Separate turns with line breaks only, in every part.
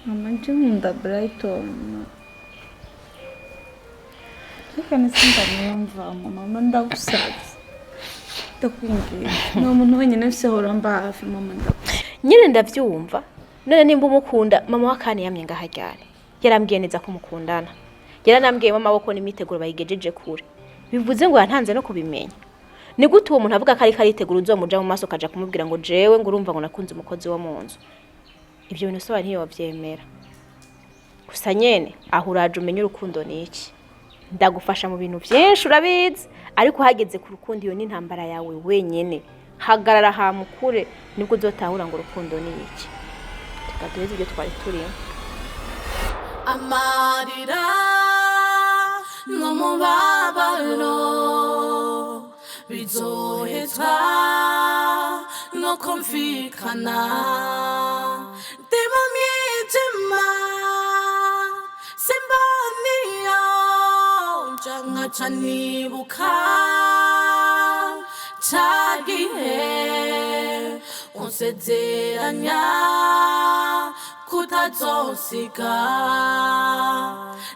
mama nje nkunda Brighton reka nisindamwumva mama ndagusabye ndakwingiye ni umuntu wenyine afise hora mba hafi mama
nyine ndavyumva none nimba umukunda mama wakane yamye ngaharyane yarambwiye neza ko mukundana yaranambwiye amaboko n'imiteguro bayigejeje kure bivuze ngo yantanze no kubimenya ni gute uwo muntu avuga ko ari karitegura uzomuja mu maso kaja kumubwira ngo jewe ngo urumva ngo nakunze umukozi wo mu nzu ibyo bintu soba ntiyo bavyemera gusa nyene aho uraje umenye urukundo niki ndagufasha mu bintu byinshi urabizi ariko hageze ku rukundo iyo ni intambara yawe wenyene hagarara hamukure nibwo uzotahura ngo urukundo niki tukaduheze ibyo twari turimo
amarira n'umubabaro bizohezwa no kumvikana ndi mu mwijima simboniyo nja nkaca nibuka ca gihe unsezeranya kutazosiga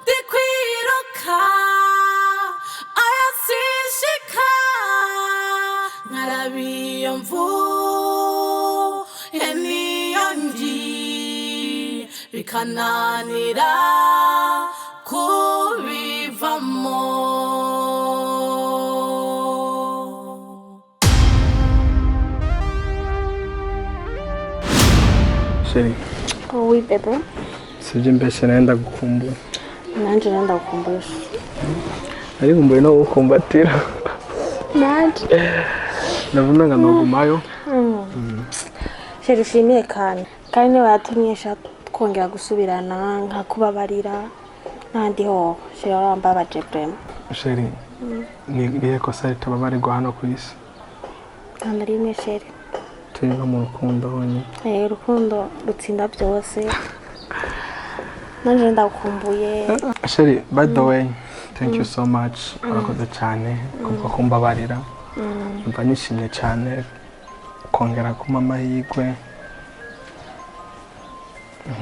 ndikwiruka ayasishika nkarabiyo mvuye niyo ngi bikananira kubivamo.
Chérie.
Oh oui bébé.
Sivyo mbese naenda gukumbura.
Nanje naenda gukumbura.
Ari kumbuye no gukumbatira.
Nanje.
Ndabona nga nogumayo.
Chérie ushimiye kandi. Kandi niwe yatumyesha twongera gusubirana nkakubabarira. Nandi ho chérie warambabaje vraiment.
Chérie. Ni kosa ritababarirwa hano ku isi.
Kandi rimwe chérie.
Turi mu rukundo honyine.
Urukundo rutsinda byose. Nanje ndakumbuye.
Chérie, by the way, thank you so much. Urakoze cyane kuko kumbabarira. Mba nishimye cyane kongera kuma amahirwe.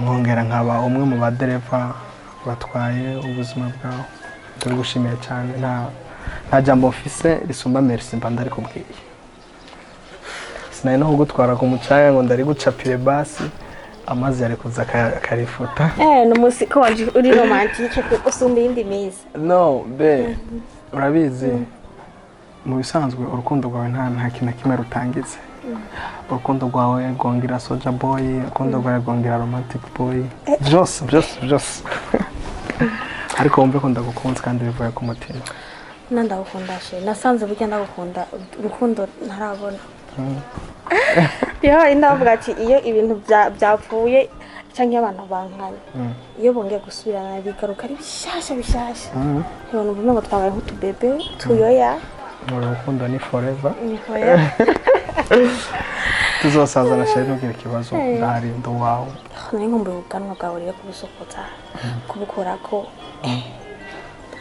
Nkongera nkaba umwe mu badereva batwaye ubuzima bwawe. Ndagushimiye cyane nta jambo mfise risumba merci mba ndari kubwiye. Sinari no kugutwara ku mucanga ngo ndari gucapire basi amazi yari kuza karifuta.
No musiko wanje uri romantique usumba indi mizi.
No be urabizi mu bisanzwe urukundo rwawe nta kintu kimwe rutangize. Urukundo rwawe rwongira soldier boy, urukundo rwawe rwongira romantic boy. Just. Ariko wumve ko ndagukunze kandi bivuye ku mutima.
Ndagukunda she. Nasanze burya ndagukunda urukundo ntarabona. Yo indavuga ati iyo ibintu byapfuye cyangwa abantu bankanye iyo bongeye gusubirana bigaruka ari bishasha yo numva ngo twabaye nk'utubebe tuyoya
urukundo ni forever tuzosazana sheri nugira ikibazo ndahari ndo wawe
nari nkumbuye ubwanwa bwawe rero kubusokota kubukora ko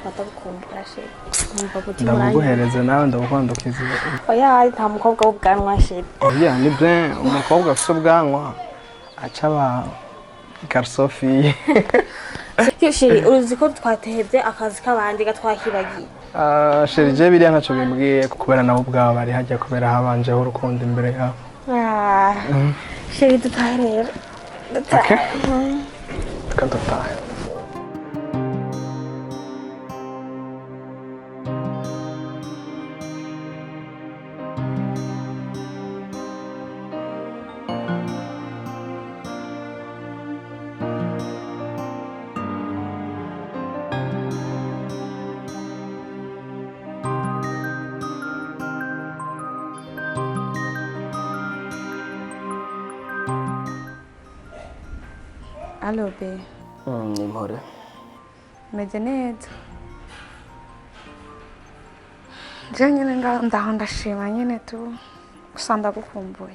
batabukumbura she
ndaguhereze nawe ndagukunda ukizibe
oya nta mukobwa w'ubwanwa she
oya ni bien umukobwa afite ubwanwa acaba garsofi
sheri uzi ko twatehebye akazi k'abandi gatwahibagiye
sheri je biriya ntaco bimbwiye kubera nabo ubwabo bari hajya kubera habanjeho urukundo imbere yabo
sheri dutahe rero
dutahe dutahe.
Allo be.
Ni mpore.
Meze neza. Je nyine ndaho ndashima nyine tu gusa ndagukumbuye.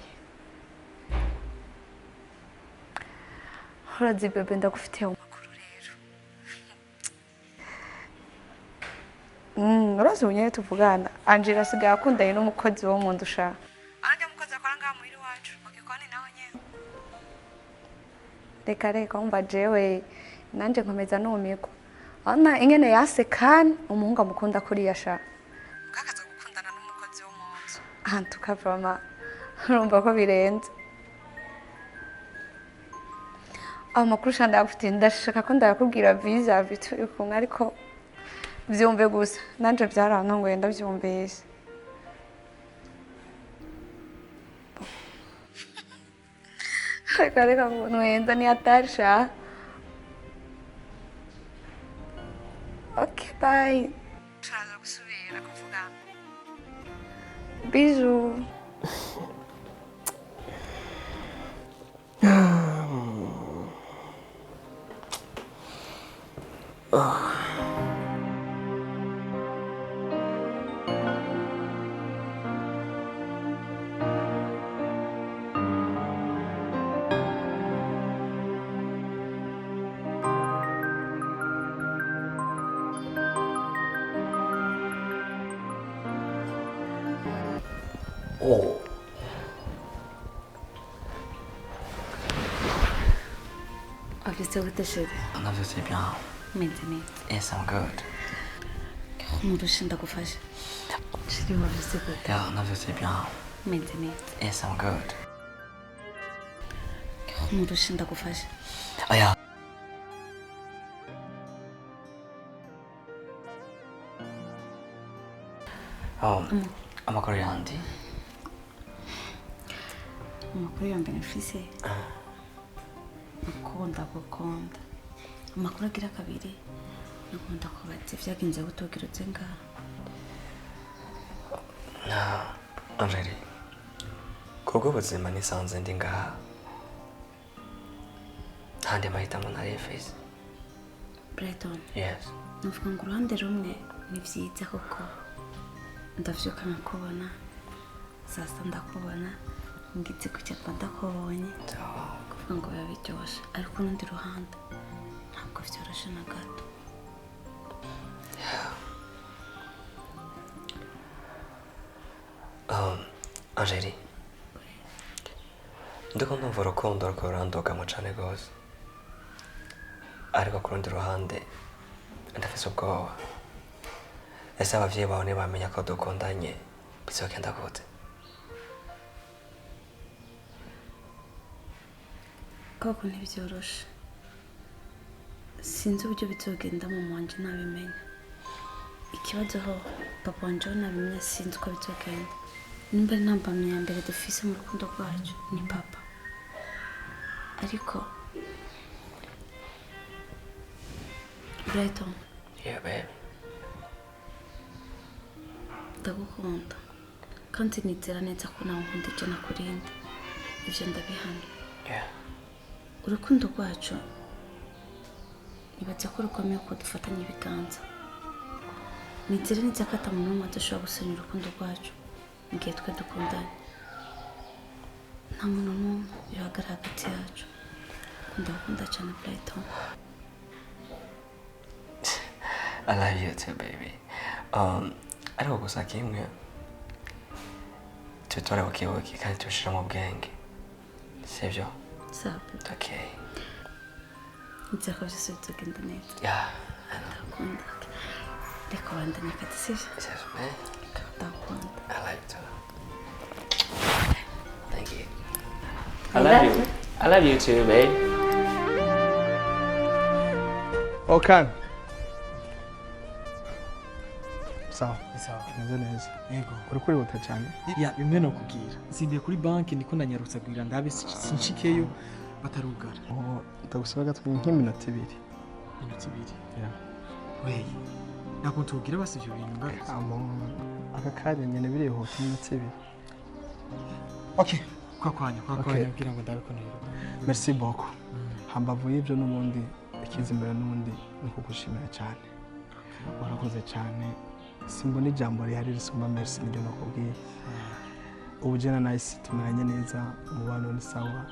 Urazi bebe ndagufitiye amakuru rero. Urazi unyene tuvugana. Angela asigaye akundanye n'umukozi wo mu ndusha. Arajya mukozi akora ngaha muri wacu. Ukikoni nawe nyene. reka reka wumva jewe nanje nkomeza numirwa ana ingene yasekana umuhungu amukunda kuriya sha kakaza gukundana n'umukozi wo mu nzu ahantu kavama urumva ko birenze amakuru shanda afite ndashaka ko ndakubwira visa turi kumwe ariko vyumve gusa nanje byarantongoye ndavyumvise reka nwenda ni atarisha okay bye turaza gusubira kuvuga bisous
Oh.
Qu'est-ce que tu fais?
On a vu c'est bien.
Maintenant.
Et c'est good.
Mon chien t'a fait. Je lui ai dit c'est good.
Yeah, on a vu c'est bien.
Maintenant.
Et c'est good.
Mon chien t'a fait.
Oh yeah. Amakuru yandi.
Amakuru ya benefise. Gukunda. Amakuru agira kabiri. Nkunda kubatse vyagenze gutogirutse nga.
Angeli. Kubwo buzima nisanze ndi ngaha. Handi mahitamo narifise.
Brighton.
Yes.
Nuvuga ngo uruhande rumwe ni vyiza koko. Ndavyuka nkakubona. Sasa ndakubona. Ngitse kucyapa ndakubonye. Kuvuga ngo biba biryoshe. Ariko n'undi ruhande ntabwo vyoroshe na gato.
Angeli. Ndiko ndumva urukundo rwo rurandogamo cane gose. Ariko ku rundi ruhande ndafise ubwoba. Ese abavyeyi bawe ntibamenya ko dukundanye bizogenda gute?
Koko ntibyoroshe. Sinzi uburyo bizogenda mu mwanje nabimenya. Ikibazo ho papa wanje nabimenya sinzi uko bizogenda. Nimba nambamye ya mbere dufise mu rukundo rwacu ni papa. Ariko Brighton.
Yeah, baby.
Ndagukunda. Kandi nizera neza ko nawe nkunda icyo nakurinda. Ivyo ndabihamya.
Yeah.
Urukundo rwacu nibaza ko rukomeye ko dufatanya ibiganza. Nizera neza ko atamuntu n'umwe adashobora gusenya urukundo rwacu igihe twe dukundanye. Nta muntu n'umwe yohagarara hagati yacu. Ndagukunda cyane Brighton.
I love you too, baby. Ariko gusa kimwe tutore bukibuki kandi tushira mu bwenge. Sivyo?
Sawa.
Okay.
Nizera ko byose bizogenda neza.
Yeah.
Ndagukunda. Reka wandanye kati sivyo?
Yes, man.
Ndagukunda.
I love you too. Thank you.
I love you. I love you too, babe.
Okay. Sawa.
Sawa.
Meze neza.
Yego.
Uri kurihuta cyane?
Ya bimwe no kubwira. Sindiye kuri banki ndiko nanyarutsa gwira ndabe sinshikeyo batarugara.
Ndagusaba gato nk'iminota 2.
Minota 2.
Yeah.
Wey. Nakuntubwira basi ibyo bintu ngaruka.
Aka kanya nyene birihuta iminota 2.
Okay. Kwakwanya kugira ngo ndabe ko nero.
Merci beaucoup. Hambavu y'ibyo n'ubundi ikiza imbere n'ubundi ni kugushimira cyane. Warakoze cyane. Simbona ijambo rihari risumba merci nibyo nakubwiye. Ubu jena nice tumeranye neza umubano ni sawa.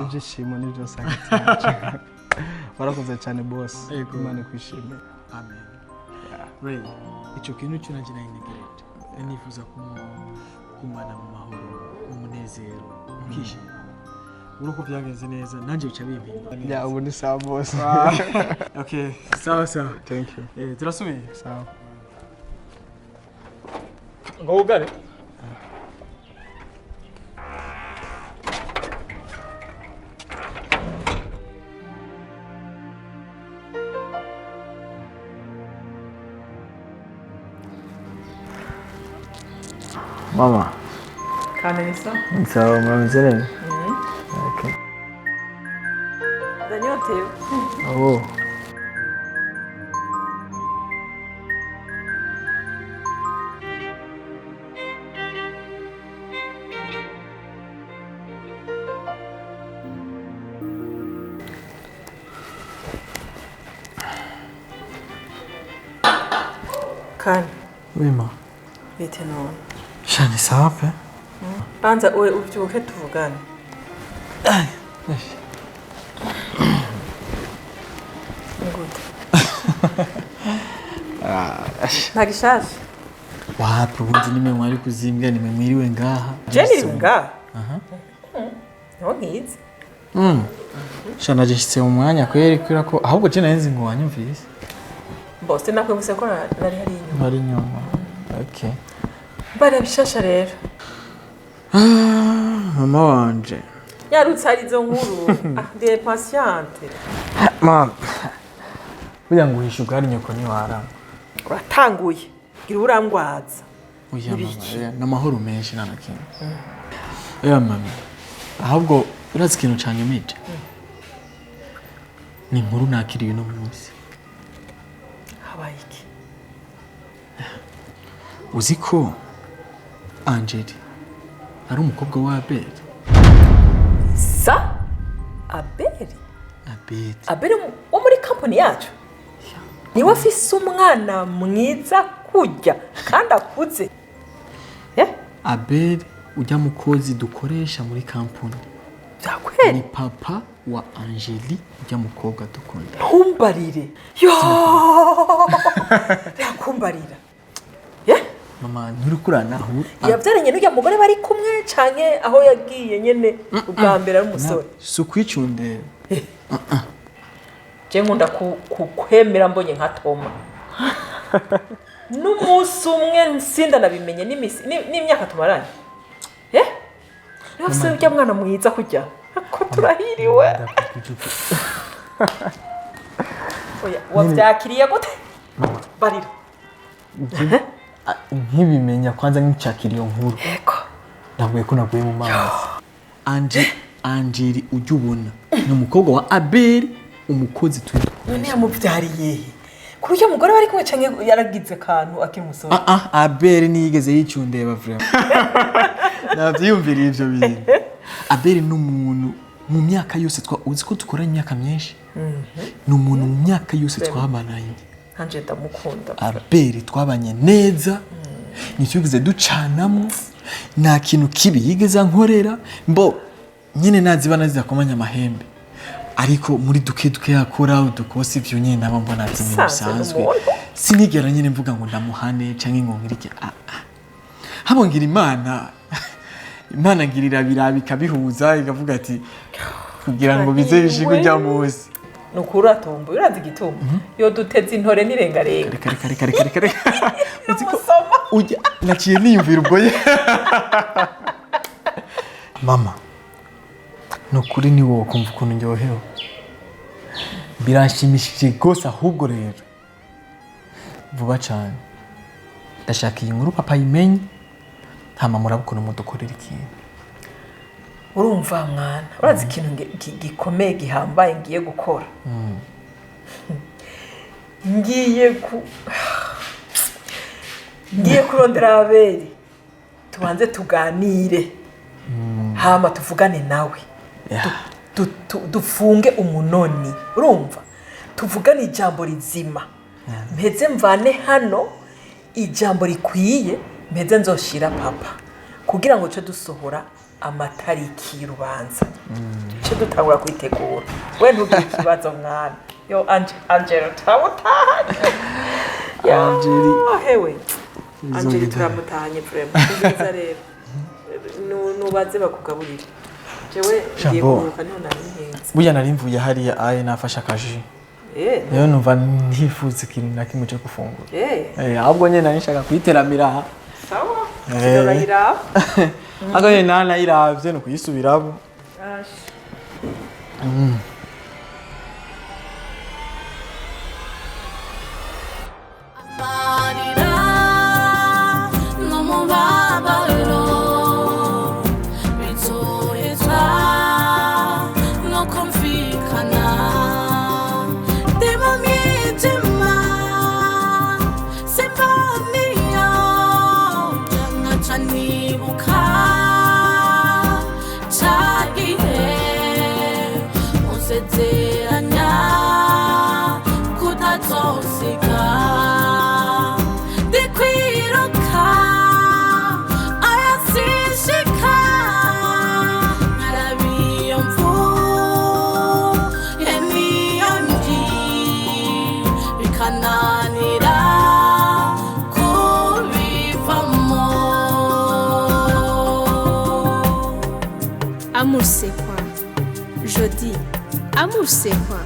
Ibyishimo ni byose hagati yacu. Warakoze cyane boss. Imana kwishimira.
Amen. Ray, icyo kintu cyo nagira integrate. Nifuza kumana mu mahoro, umunezero, ukishima. uruko byagenze neza nanje bica bimpimba
Ya ubu ni sawa boss.
Okay sawa sawa
Thank you.
turasubiye
Sawa.
ngo ugare
Mama.
Kanisa?
Sawa mwanamze neza. Okay.
Danyotewe.
Oh.
Kan.
Wima.
Bite none.
Shani sawa pe?
Banza uwe ubyuke tuvugane. Ngute. Nagishasha.
wapi ubundi nimwe mwari kuzimbwa nimwe mwiriwe ngaha
Jenny ngaha. No nkizi.
shana jishitse mu mwanya kweri kwira ko ahubwo je nayenze ngo wanyumvise
Bose nakwemuse ko nari hari inyuma.
bari nyuma okay
Bare bishasha rero.
mama wanje
Yarutse ari zo nkuru. Des patiente.
mama burya ngo uhisha ubwari nyoko ni warama
Uratanguye. Gira urangwaza.
oya mama n'amahoro menshi nanakintu oya mama ahubwo urazi ikintu canyumije ni inkuru nakiriye uno munsi
Habaye iki?
uzi ko Angeli ari umukobwa wa Abeli
Sa? Abeli?
Abeli
Abeli wo muri company yacu? Niwe afise umwana mwiza kurya kandi akuze.
Abeli ujya mukozi dukoresha muri kampuni
Byakweri?
ni papa wa Angeli ujya mukobwa dukunda
Ntumbarire. Yo! Yakumbarira.
mama nturikurana aho
Yavyaranye n'ujya mugore bari kumwe canke aho yagiye nyene ubwa mbere ari umusore.
si ukwicundera
Je nkunda kukwemera mbonye nka Toma. N'umunsi umwe nsinda nabimenye n'imyaka tumaranye. Niba se ujya mwana mwiza kujya ko turahiriwe. Oya wavyakiriye gute? Barira.
nkibimenya kwanza nkicakira iyo nkuru
Eko.
navuye ko naguye mu mazi Angeli ujya ubona ni umukobwa wa Abeli umukozi turi
None yamuvyariye. Kuri ujya mugore bari kumwe canke yaragize kantu akiri umusore.
Abeli niyigeze yicundeba vraiment navyiyumvira ivyo bintu Abeli n'umuntu mu myaka yose uzi ko dukoranye imyaka myinshi ni umuntu mu myaka yose twabananye
Anje ndamukunda.
Abeli twabanye neza nitwigeze ducanamo nta kintu kibi yigeze ankorera mbo nyine naziba nazidakomanya amahembe ariko muri duke yakora udukosi ivyo nyine naba mbona ati ni bisanzwe sinigera nyine mvuga ngo ndamuhane canke ngo ngirike habongira Imana ngirira birabika bihuza ikavuga ati kugira ngo bize bishigwe rya munsi
nukura tumbu urazi gitumbu yo duteze intore nirengarenga
reka uziko ujya naciye niyumvira ubwoye mama nukuri ni wowe kumva ukuntu ndyohewe biranshimishije gose ahubwo rero vuba cyane ndashaka iyi nkuru papa yimenye hama murabukona mudukorera ikintu
urumva mwana urazi ikintu gikomeye gihambaye ngiye gukora ngiye kurondera Abeli tubanze tuganire hama tuvugane nawe dufunge umunoni urumva tuvugane ijambo rizima mpeze mvane hano ijambo rikwiye mpeze nzoshira papa kugira ngo cyo dusohora amatariki y'urubanza cyo dutangura kwitegura we ntugire ikibazo mwana yo Angela turamutahanye hewe Angeli turamutahanye vraiment nziza rero nubaze bakugaburira jewe ngiye
Jambo.
kuruhuka niho nari nkenze
burya nari mvuye hariya aye nafashe akaji rero numva ntifuza ikintu na kimwe cyo gufungura ahubwo nyine nari nshaka kuyiteramira aha
sawa urayiraba
ako nyine nanayiravye ni ukuyisubiramo
amarira n'umubabaro bizohezwa no kumvikana ndi mu mwijima simfoniyo nkaca nibuka ca gihe musezeranya kutazosiga ndikwiruka ayasishika nkarabiyo mvuye niyo nji bikananira kubivamo.
Amour c'est quoi? Je dis, amour c'est quoi?